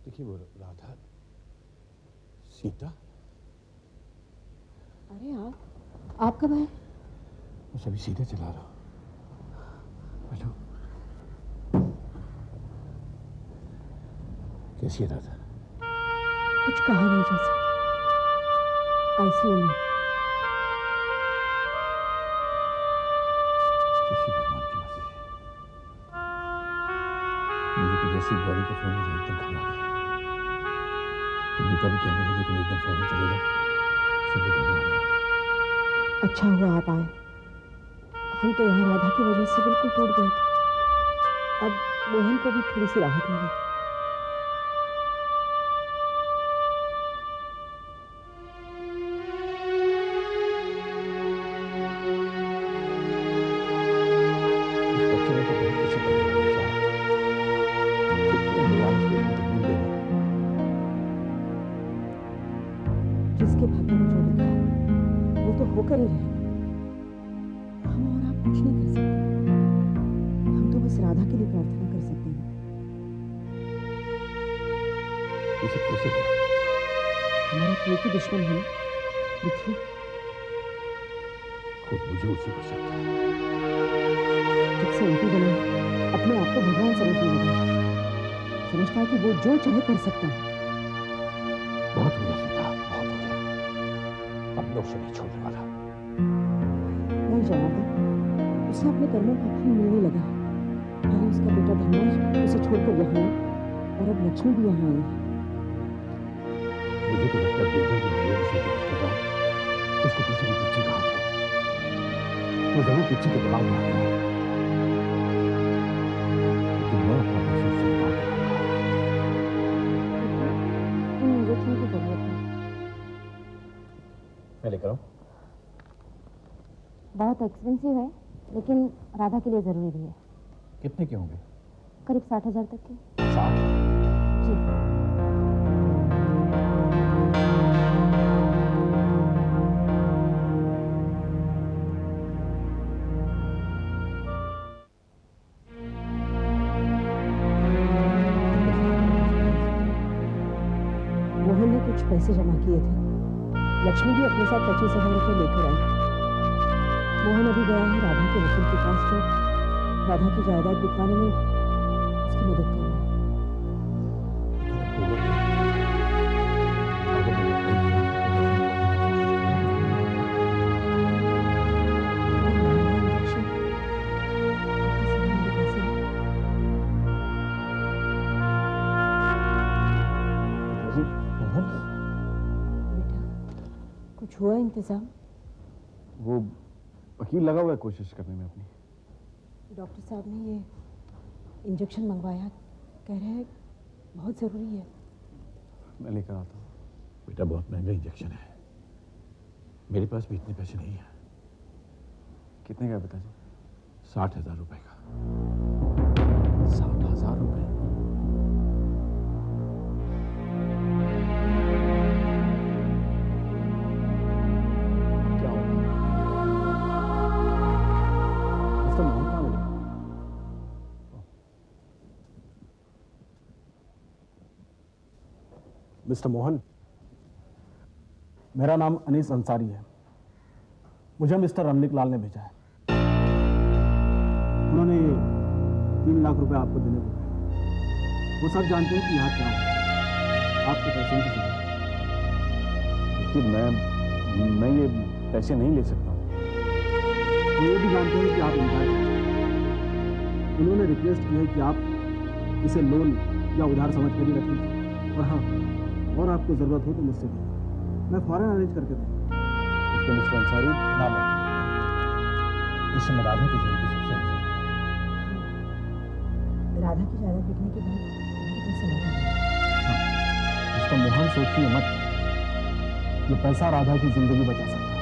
देखिए वो राधा, सीता। अरे आप कब आए? मैं सभी सीधे चला रहा हूँ। हेलो, कैसी है राधा? कुछ कहा नहीं जा सकता। आईसीयू में। जैसी भगवान की मर्जी। मुझे तो जैसी गौरी का फोन मिला एकदम घबरा गया। तो नीता भी कहने लगी तुम एकदम फौरन चले जाओ, सब लोग घबरा रहे हैं। अच्छा हुआ आप आए। हम तो यहाँ राधा की वजह से बिल्कुल टूट गए थे। अब मोहन को भी थोड़ी सी राहत मिली। इस बच्चे ने तो बहुत किसी को नहीं चाहा। कितने भगवान उसको इतनी तकलीफ दे रहे हैं। जिसके भाग्य में जो लिखा है वो तो होकर ही रहेगा। हम और आप कुछ नहीं कर सकते। हम तो बस राधा के लिए प्रार्थना कर सकते हैं। ये सब कैसे हुआ? हमारा कोई की दुश्मन है ना, पृथ्वी। खुद मुझे उसी को शक था। जब से उल्टी बनी अपने आप को भगवान समझने लगा। समझता है कि वो जो चाहे कर सकता है। बहुत हो गया सीता, बहुत हो गया। अब मैं उसे नहीं छोड़ने वाला। नहीं जनार्दन, उसे अपने कर्मों का फल मिलने लगा है। पहले उसका बेटा धर्मराज उसे छोड़कर यहाँ आया और अब लक्ष्मी भी यहाँ आई है। मुझे तो लगता है बिल्कुल भी नहीं है उसे रिश्तेदार उसके पीछे भी पिच्ची का हाथ है। वो जरूर पिच्ची के दिमाग में आ गया है। लेकिन मैं अपना पैसा उससे निकाल के दूंगा। इंजेक्शन की जरूरत है। मैं लेकर आऊं? बहुत एक्सपेंसिव है, लेकिन राधा के लिए जरूरी भी है। कितने के होंगे? करीब 60,000 तक के। 60? जी। मोहन ने कुछ पैसे जमा किए थे। लक्ष्मी भी अपने साथ 25,000 रुपये लेकर आई। मोहन अभी गया है राधा के वकील के पास, तो राधा की जायदाद बिकवाने में उसकी मदद करना है। कुछ हुआ इंतजाम? वो वकील लगा हुआ है कोशिश करने में अपनी। डॉक्टर साहब ने ये इंजेक्शन मंगवाया, कह रहे हैं बहुत ज़रूरी है। मैं लेकर आता हूँ। बेटा बहुत महंगा इंजेक्शन है, मेरे पास भी इतने पैसे नहीं है। कितने का पिताजी? 60,000 रुपए का। 60,000 रुपए? क्या होगा? मिस्टर मोहन कहाँ मिले? मिस्टर मोहन, मेरा नाम अनीस अंसारी है। मुझे मिस्टर रमनिक लाल ने भेजा है। उन्होंने 3 लाख रुपए आपको देने को कहा। वो सब जानते हैं कि यहाँ क्या हो। आपके पैसे की जरूरत है। देखिए मैं ये पैसे नहीं ले सकता हूँ। वो ये भी जानते हैं कि आप इनकार करें। उन्होंने रिक्वेस्ट की है कि आप इसे लोन या उधार समझ कर ही रखें। और हाँ, और आपको जरूरत हो तो मुझसे मैं फौरन अरेंज करके दूँ। इसके मिस्टर अंसारी नाम है। इस समय राधा की जिंदगी सबसे अहम है। राधा की जायदाद बिकने के बाद उनके पैसे लौटेंगे। मिस्टर मोहन सोचिए मत, ये पैसा राधा की जिंदगी बचा सकता है।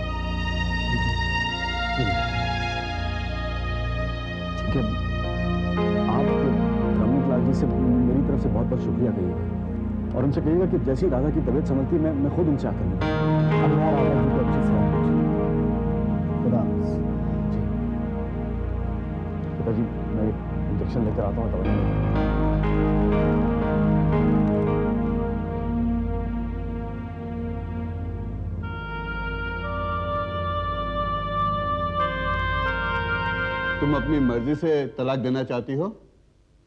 ठीक है, आप रमनिक लाल जी से मेरी तरफ से बहुत बहुत शुक्रिया कहिएगा और उनसे कहिएगा कि जैसी राधा की तबीयत संभलती है मैं खुद उनसे आकर मिलूंगा। अल्लाह राधा जी को अच्छी सेहत बख्शे। खुदा हाफिज़। जी पिताजी, मैं इंजेक्शन लेकर आता हूँ, दवाई लेकर। तुम अपनी मर्जी से तलाक देना चाहती हो?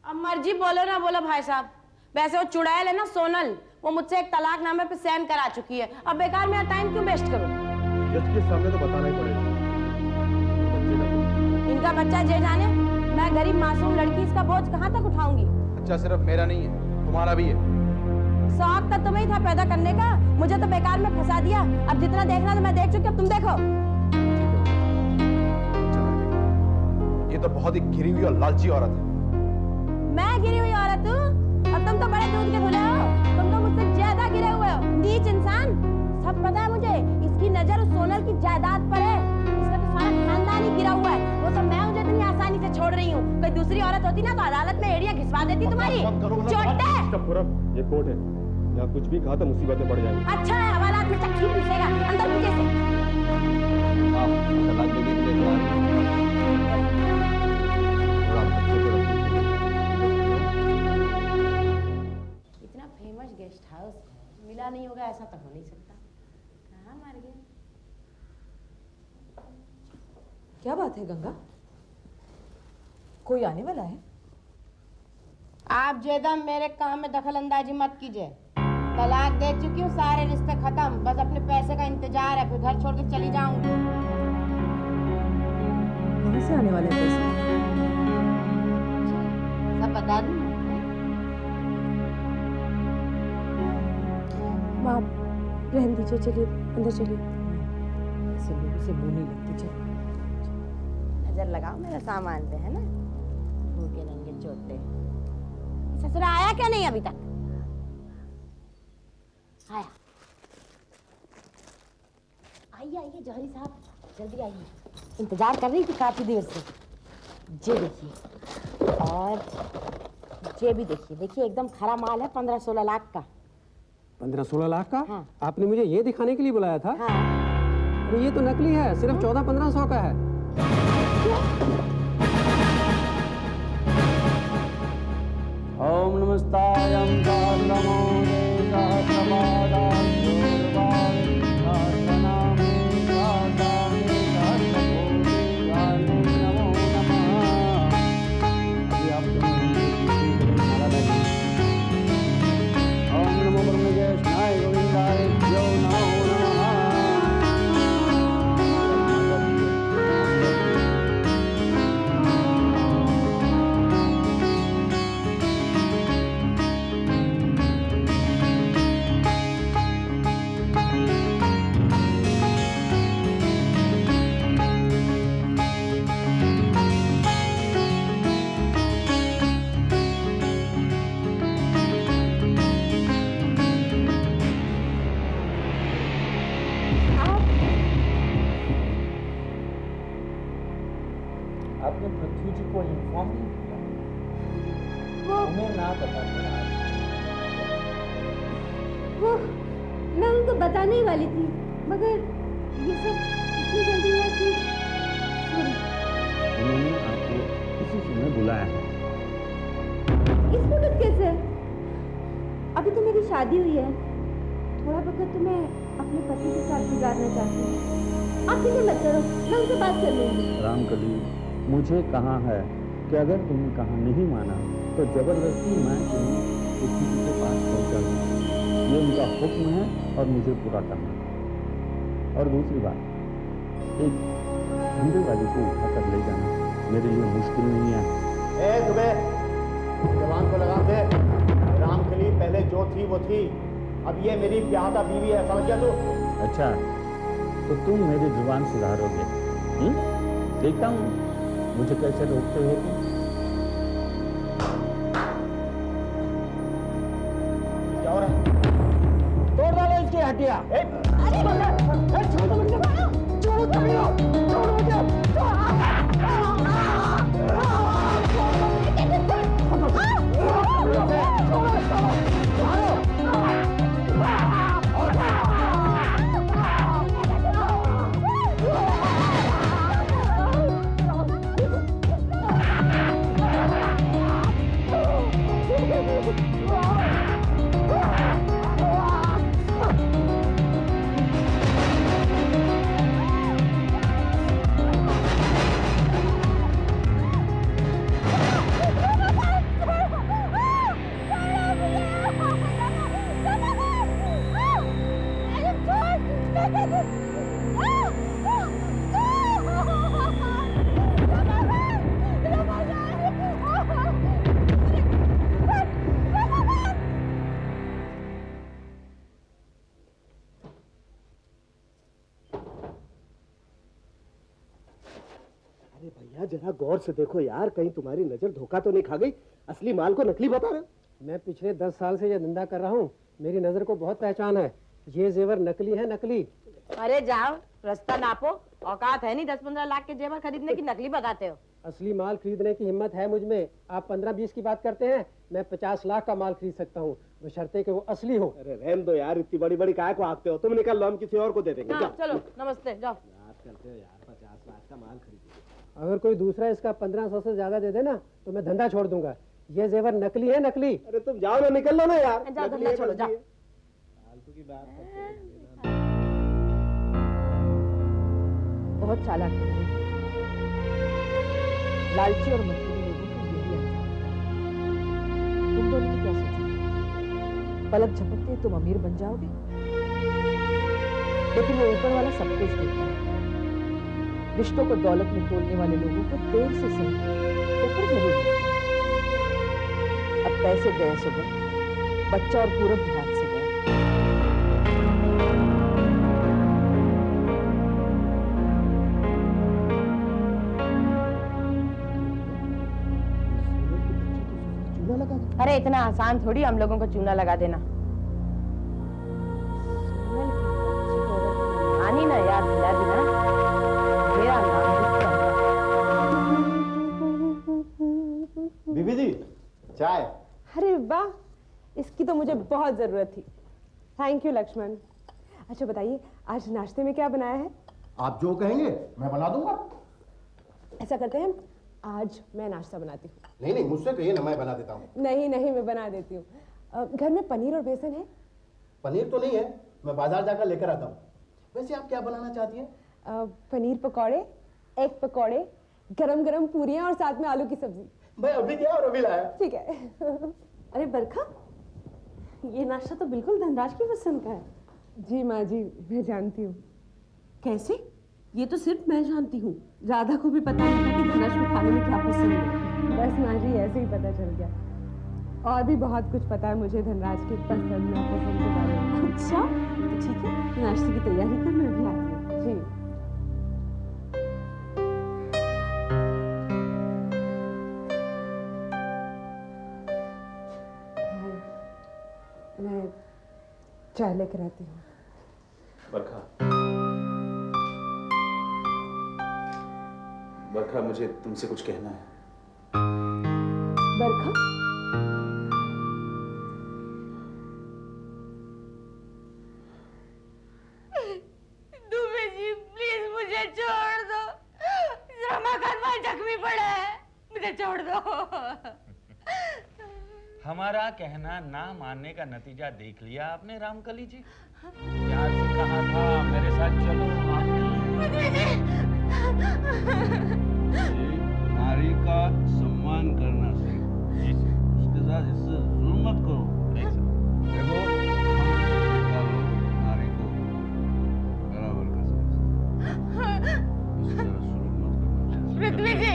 अब मर्जी बोलो ना बोलो भाई साहब, वैसे वो चुड़ैल है ना सोनल, वो मुझसे एक तलाकनामे पे साइन करा चुकी है। अब बेकार मेरा टाइम क्यों वेस्ट करूं? जज के सामने तो बताना ही पड़ेगा। इनका बच्चा जे जाने, मैं गरीब मासूम लड़की इसका बोझ कहाँ तक उठाऊंगी? बच्चा सिर्फ मेरा नहीं है, तुम्हारा भी है। शौक तो तुम्हें ही था पैदा करने का, मुझे तो बेकार में फंसा दिया। अब जितना देखना था मैं देख चुकी, अब तुम देखो। ये तो बहुत ही गिरी हुई और लालची औरत है। मैं गिरी हुई औरत हूँ? अब तुम तो बड़े दूध के धुले हो, तुम तो मुझसे ज्यादा गिरे हुए हो, नीच इंसान। सब पता है मुझे, इसकी नजर उस सोनल की जायदाद पर है, इसका तो सारा खानदान ही गिरा हुआ है। वो सब मैं मुझे इतनी आसानी से छोड़ रही हूँ। कोई दूसरी औरत होती ना तो अदालत में एड़ियां घिसवा देती तुम्हारी। चोटे! ये कोर्ट है, यहाँ कुछ भी कहा तो मुसीबत में पड़ जाएगी। अच्छा है, हवालात में चक्की पीसेगा, अंदर पूछे से। तलाक देने के लिए तैयार हो? आप बच्चे को रखिए। इतना फेमस गेस्ट हाउस है, मिला नहीं होगा ऐसा तो हो नहीं सकता। कहाँ मार गया? क्या बात है गंगा, कोई आने वाला है? आप जेदम मेरे काम में दखल अंदाजी मत कीजिए। तलाक दे चुकी हूँ, सारे रिश्ते खत्म, बस अपने पैसे का इंतजार है, फिर घर छोड़ के चली जाऊंगी। कहाँ से आने वाले हैं पैसे? सब बता दूँ? माँ रहने दीजिए, चलिए अंदर चलिए। ऐसे लोगों से मुंह नहीं लगती। चल नजर लगाओ मेरे सामान पे, है ना? भूखे नंगे चोटे। ससुरा आया क्या नहीं अभी तक? आया। आइए आइए जौहरी साहब, जल्दी आइए, इंतजार कर रही थी काफी देर से। ये देखिए, और ये भी देखिए, देखिए एकदम खरा माल है, 15-16 लाख का। 15-16 लाख का? हाँ। आपने मुझे ये दिखाने के लिए बुलाया था? हाँ। अरे ये तो नकली है, सिर्फ 14-1500 का है। ओम नमस्तायं नमो आपने पृथ्वी जी को इन्फॉर्म नहीं किया? उन्हें ना बताने वो मैं उनको बताने ही वाली थी, मगर ये सब इतनी जल्दी हुआ कि उन्होंने आपको इसी समय बुलाया है। इस वक्त कैसे? अभी तो मेरी शादी हुई है, थोड़ा वक्त तो मैं अपने पति के साथ गुजारना चाहती हूँ। आप फिक्र मत करो, मैं उनसे बात कर लूँगी। रामकली, मुझे कहा है कि अगर तुमने कहा नहीं माना तो जबरदस्ती मैं तुम्हें उसी के पास पहुंचा दूँ। ये उनका हुक्म है और मुझे पूरा करना है। और दूसरी बात, एक धंधे वाली को उठाकर ले जाना मेरे लिए मुश्किल नहीं है। दुबे, जवान को लगा दे। रामकली पहले जो थी वो थी, अब ये मेरी ब्याहता बीवी है, समझ गया तू? अच्छा, तो तुम मेरी जुबान सुधारोगे? देखता हूँ मुझे कैसे रोकते हो तुम। क्या हो रहा है? तोड़ डालो इसकी हड्डियाँ। अरे भैया जरा गौर से देखो यार, कहीं तुम्हारी नजर धोखा तो नहीं खा गई? असली माल को नकली बता रहे हो? मैं पिछले 10 साल से यह धंधा कर रहा हूँ, मेरी नजर को बहुत पहचान है। ये जेवर नकली है, नकली। अरे जाओ, रास्ता नापो। औकात है नहीं 10-15 लाख के जेवर खरीदने की, नकली बताते हो। असली माल खरीदने की हिम्मत है मुझ में। आप 15-20 की बात करते हैं, मैं 50 लाख का माल खरीद सकता हूँ, बशर्ते कि वो असली हो। अरे रहने दो यार, इतनी बड़ी बड़ी काय को आंकते हो? तुम निकल लो, हम किसी और को दे देंगे। हाँ, जाओ। चलो नमस्ते, जाओ। बात करते हो यार, 50 लाख का माल खरीदो। अगर कोई दूसरा इसका 1500 से ज्यादा दे देना तो मैं धंधा छोड़ दूंगा। ये जेवर नकली है, नकली। अरे तुम जाओ ना, निकल लो ना यार। जाओ, नकली धंधा है, छोड़ो, नकली जाओ। है। फालतू की बात करते हो। बहुत चालाक है। लालची और मजबूरी लोगों को यही अंजाम है। तुम दोनों ने क्या सोचा? पलक झपकते तुम अमीर बन जाओगे? लेकिन वो ऊपर वाला सब कुछ देखता है। रिश्तों को दौलत में तोलने वाले लोगों को देर से सही ऊपर जरूर मिलता है। अब पैसे गए सुबह, बच्चा और पूरब भी हाथ से गया। चूना लगा दो। अरे इतना आसान थोड़ी हम लोगों को चूना लगा देना। आनी ना याद दिला देना, मेरा नाम बीबी जी, चाय। अरे वाह, इसकी तो मुझे बहुत जरूरत थी। Thank you Lakshman. अच्छा बताइए, आज नाश्ते में क्या बनाया है? आप जो कहेंगे मैं बना दूंगा। ऐसा करते हैं, आज मैं नाश्ता बनाती हूँ। नहीं नहीं, मुझसे कहिए ना, मैं बना देता हूँ। नहीं नहीं, मैं बना देती हूँ। घर में पनीर और बेसन है? पनीर तो नहीं है, मैं बाजार जाकर लेकर आता हूँ। वैसे आप क्या बनाना चाहती हैं? पनीर पकौड़े, एग पकौड़े, गरम गरम पूरियाँ और साथ में आलू की सब्जी। मैं अभी गया और अभी लाया। ठीक है। अरे बरखा, ये नाश्ता तो बिल्कुल धनराज की पसंद का है। जी माँ जी, मैं जानती हूँ। कैसे? ये तो सिर्फ मैं जानती हूँ, राधा को भी पता नहीं था कि धनराज को खाने में क्या पसंद है। बस माँ जी, ऐसे ही पता चल गया। और भी बहुत कुछ पता है मुझे धनराज के पसंद नापसंद के बारे में। अच्छा, तो ठीक है, नाश्ते की तैयारी कर, मैं अभी आती हूँ। जी। मैं चाय लेकर आती हूँ। बरखा, बरखा, मुझे तुमसे कुछ कहना है। बरखा, दुबे जी प्लीज मुझे छोड़ दो। रमाकांत भाई जख्मी पड़ा है, मुझे छोड़ दो। हमारा कहना ना मानने का नतीजा देख लिया आपने रामकली जी। प्यार से कहा था मेरे साथ चलो, नारी का सम्मान करना सीखो, उसके साथ इससे जुल्म मत करो। देखो, नारी को बराबर का समझो, इस तरह सुलूक मत करना। पृथ्वी जी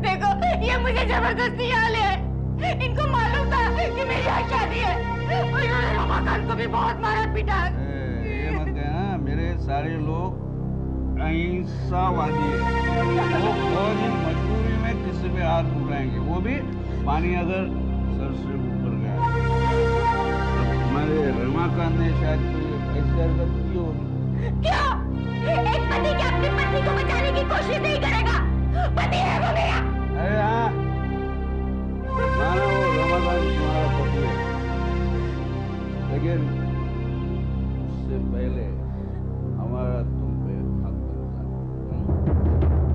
देखो, ये मुझे जबरदस्ती यहाँ ले आए। इनको मालूम था कि मेरी आज शादी है, और इन्होंने रमाकांत को भी बहुत मारा पीटा। ये मत कहना, मेरे सारे लोग अहिंसावादी है। वो बहुत ही मजबूरी में किसी पे हाथ उठाएंगे, वो भी पानी अगर सर से ऊपर गया। हमारे रमाकांत ने शायद ऐसी हरकत की होगी। क्या एक पति क्या अपनी पत्नी को बचाने की कोशिश नहीं करेगा? पति है वो मेरा। अरे हाँ, माना वो रमाकांत तुम्हारा पति है, लेकिन उससे पहले हमारा तुम पे हक बनता है।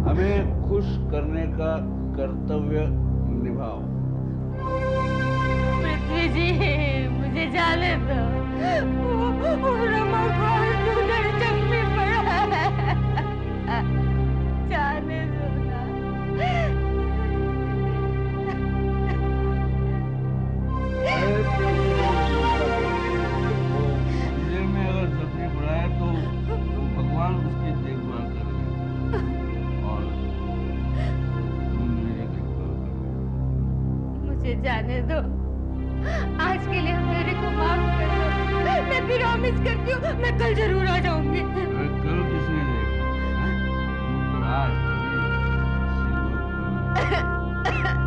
हमें खुश करने का कर्तव्य निभाओ। पृथ्वी जी मुझे जाने दो, वो रमाकांत उधर जख्मी पड़ा है, जाने दो ना। मंदिर में अगर जख्मी पड़ा है तो मिस करती हूँ, मैं कल जरूर आ जाऊंगी। कल किसने देखा? तो आज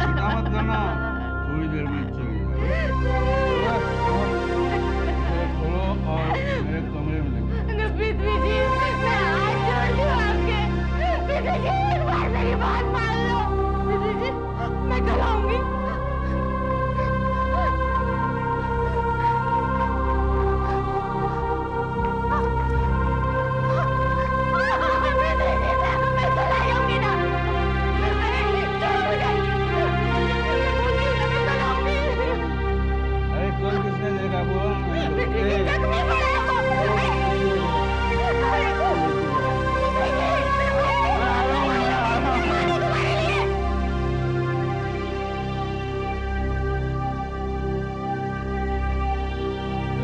चिंता मत करना, थोड़ी देर में चली जाएगी। खोलो और मेरे कमरे में लेके पृथ्वी जी, मैं हाथ जोड़ती हूँ आपके। पृथ्वी जी, एक बार मेरी बात मान लो। पृथ्वी जी, मैं कल आऊंगी। मैं कल आ जाऊंगी ना। अरे कल किसने देखा बोल?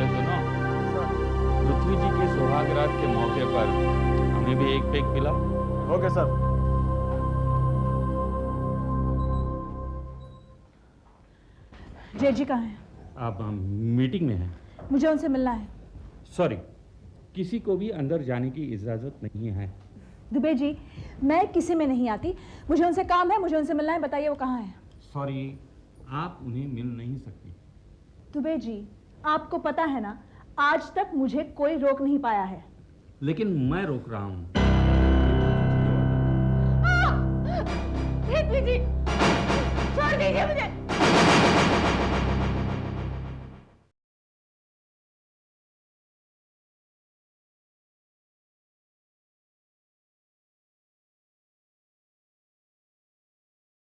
सुनो, पृथ्वी जी के सुहागरात के मौके पर हमें भी एक पेग पिलाओ। Okay sir. जय जी कहाँ हैं? आप मीटिंग में हैं? मुझे उनसे मिलना है। सॉरी, किसी को भी अंदर जाने की इजाजत नहीं है। दुबे जी, मैं किसी में नहीं आती, मुझे उनसे काम है, मुझे उनसे मिलना है। बताइए वो कहाँ है? सॉरी, आप उन्हें मिल नहीं सकती। दुबे जी, आपको पता है ना, आज तक मुझे कोई रोक नहीं पाया है। लेकिन मैं रोक रहा हूँ। पृथ्वी जी, छोड़ दीजिए मुझे।